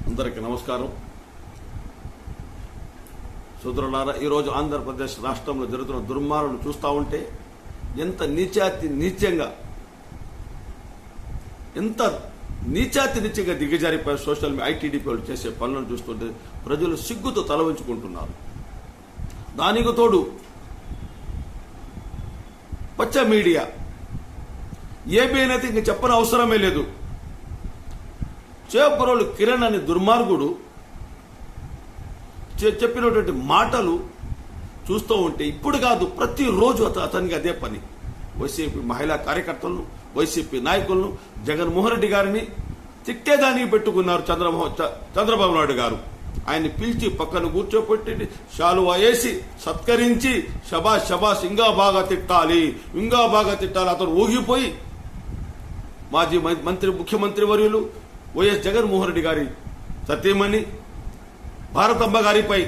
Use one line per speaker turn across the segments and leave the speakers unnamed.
అందరికీ నమస్కారం. సోదరులారా, ఈరోజు ఆంధ్రప్రదేశ్ రాష్ట్రంలో జరుగుతున్న దుర్మార్గం చూస్తూ ఉంటే ఎంత నీచంగా దిగజారిపోయి సోషల్ ఐటీడీపీ వాళ్ళు చేసే పనులను చూస్తుంటే ప్రజలు సిగ్గుతో తల వంచుకుంటున్నారు. దానికి తోడు పచ్చ మీడియా ఏబీఎన్ అయితే ఇంక చెప్పని అవసరమే లేదు. చేపరోలు కిరణ్ అనే దుర్మార్గుడు చెప్పినటువంటి మాటలు చూస్తూ ఉంటే ఇప్పుడు కాదు ప్రతిరోజు అతనికి అదే పని. వైసీపీ మహిళా కార్యకర్తలను, వైసీపీ నాయకులను, జగన్మోహన్ రెడ్డి గారిని తిట్టేదానికి పెట్టుకున్నారు చంద్రబాబు నాయుడు గారు. ఆయన్ని పిలిచి పక్కన కూర్చోపెట్టి శాలువా వేసి సత్కరించి శబాష్ శబాష్ ఇంకా బాగా తిట్టాలి అతను ఊగిపోయి మాజీ ముఖ్యమంత్రి వర్యులు వైఎస్ జగన్మోహన్ రెడ్డి గారి సతీమణి భారతమ్మ గారిపై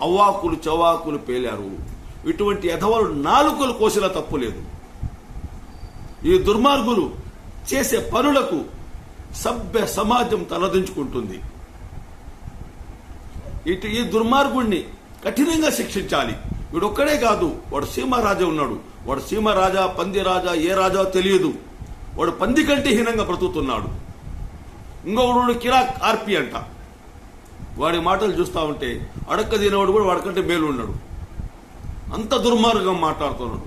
అవ్వాకులు చవాకులు పేలారు. ఇటువంటి ఎధవలు నాలుకలు కోసినా తప్పులేదు. ఈ దుర్మార్గులు చేసే పనులకు సభ్య సమాజం తలదించుకుంటుంది. ఈ దుర్మార్గుణ్ణి కఠినంగా శిక్షించాలి. వీడొక్కడే కాదు, వాడు సీమారాజా ఉన్నాడు. వాడు సీమరాజా, పంది రాజా, ఏ రాజా తెలియదు. వాడు పంది కంటే హీనంగా బ్రతుకుతున్నాడు. ఇంకొకడు కిరాక్ ఆర్పి అంట. వాడి మాటలు చూస్తూ ఉంటే అడక్క తినేవాడు కూడా వాడికంటే మేలు ఉన్నాడు. అంత దుర్మార్గం మాట్లాడుతున్నాడు.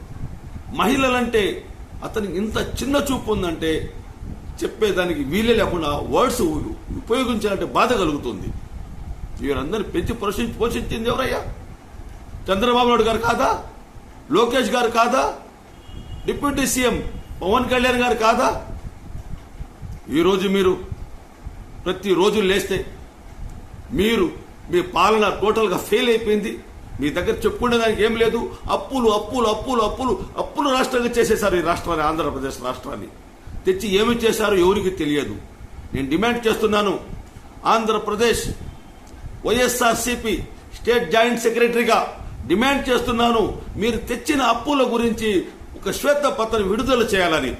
మహిళలంటే అతనికి ఇంత చిన్న చూపు ఉందంటే చెప్పేదానికి వీలే లేకుండా వర్డ్స్ ఉపయోగించాలంటే బాధ కలుగుతుంది. వీరందరినీ పెంచి పోషించింది ఎవరయ్యా? చంద్రబాబు నాయుడు గారు కాదా? లోకేష్ గారు కాదా? డిప్యూటీ సీఎం పవన్ కళ్యాణ్ గారు కాదా? ఈరోజు మీరు ప్రతిరోజు లేస్తే మీ పాలన టోటల్గా ఫెయిల్ అయిపోయింది. మీ దగ్గర చెప్పుకునే దానికి ఏం లేదు. అప్పులు రాష్ట్రంగా చేసేశారు. ఈ రాష్ట్రాన్ని, ఆంధ్రప్రదేశ్ రాష్ట్రాన్ని తెచ్చి ఏమి చేశారో ఎవరికి తెలియదు. నేను డిమాండ్ చేస్తున్నాను, ఆంధ్రప్రదేశ్ వైఎస్ఆర్సీపీ స్టేట్ జాయింట్ సెక్రటరీగా డిమాండ్ చేస్తున్నాను, మీరు తెచ్చిన అప్పుల గురించి ఒక శ్వేతపత్రం విడుదల చేయాలని.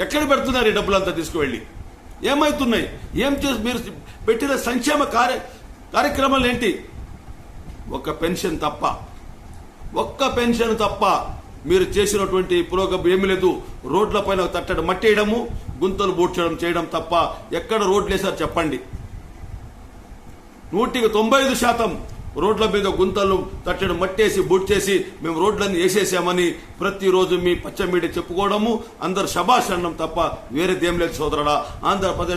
ఎక్కడ పెడుతున్నారు ఈ డబ్బులంతా తీసుకువెళ్ళి? ఏమవుతున్నాయి? ఏం చేసి మీరు పెట్టిన సంక్షేమ కార్యక్రమాలు ఏంటి? ఒక్క పెన్షన్ తప్ప మీరు చేసినటువంటి పురోగతి ఏమీ లేదు. రోడ్ల పైన తట్టడం మట్టేయడము, గుంతలు బూడ్చడం చేయడం తప్ప ఎక్కడ రోడ్లు వేసారు చెప్పండి? 100% రోడ్ల మీద గుంతలు తట్టడం, మట్టేసి బూడ్చేసి మేము రోడ్లన్నీ వేసేసామని ప్రతిరోజు మీ పచ్చ మీడియా చెప్పుకోవడము, అందరు శబాష్ అనడం తప్ప వేరేదేం లేదు సోదరుడా. ఆంధ్రప్రదేశ్